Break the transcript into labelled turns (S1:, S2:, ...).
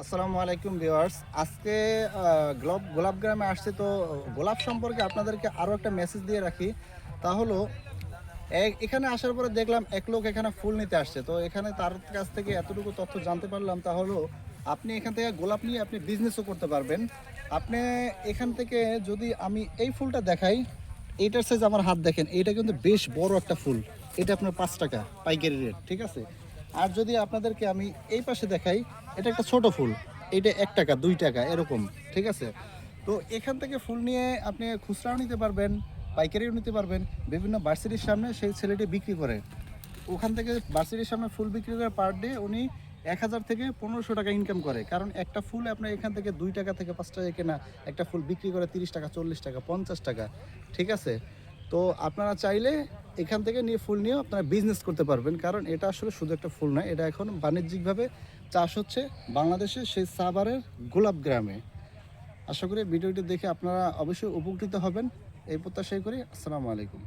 S1: আসসালামু আলাইকুম ভিউয়ার্স। আজকে গোলাপ গ্রামে আসছে, তো গোলাপ সম্পর্কে আপনাদেরকে আরও একটা মেসেজ দিয়ে রাখি। তা হলো এখানে আসার পরে দেখলাম এক লোক এখানে ফুল নিতে আসছে। তো এখানে তার কাছ থেকে এতটুকু তথ্য জানতে পারলাম, তা হলো আপনি এখান থেকে গোলাপ নিয়ে আপনি বিজনেসও করতে পারবেন। আপনি এখান থেকে যদি আমি এই ফুলটা দেখাই, এইটার সাইজ আমার হাত দেখেন, এইটা কিন্তু বেশ বড় একটা ফুল। এটা আপনার 5 টাকা পাইকারি রেট, ঠিক আছে। আর যদি আপনাদেরকে আমি এই পাশে দেখাই, এটা একটা ছোট ফুল, এইটা 1 টাকা 2 টাকা এরকম, ঠিক আছে। তো এখান থেকে ফুল নিয়ে আপনি খুচরাও নিতে পারবেন, পাইকারিও নিতে পারবেন। বিভিন্ন ভার্সিটির সামনে সেই ছেলেটি বিক্রি করে, ওখান থেকে ভার্সিটির সামনে ফুল বিক্রি করে পার ডে উনি 1000 থেকে 1500 টাকা ইনকাম করে। কারণ একটা ফুল আপনার এখান থেকে 2 টাকা থেকে 5 টাকা কেনা, একটা ফুল বিক্রি করে 30 টাকা, 40 টাকা, 50 টাকা, ঠিক আছে। তো আপনারা চাইলে এখান থেকে নিয়ে ফুল নিয়েও আপনারা বিজনেস করতে পারবেন। কারণ এটা আসলে শুধু একটা ফুল নয়, এটা এখন বাণিজ্যিকভাবে চাষ হচ্ছে বাংলাদেশের সেই সাভারের গোলাপ গ্রামে। আশা করি ভিডিওটি দেখে আপনারা অবশ্যই উপকৃত হবেন, এই প্রত্যাশাই করি। আসসালামু আলাইকুম।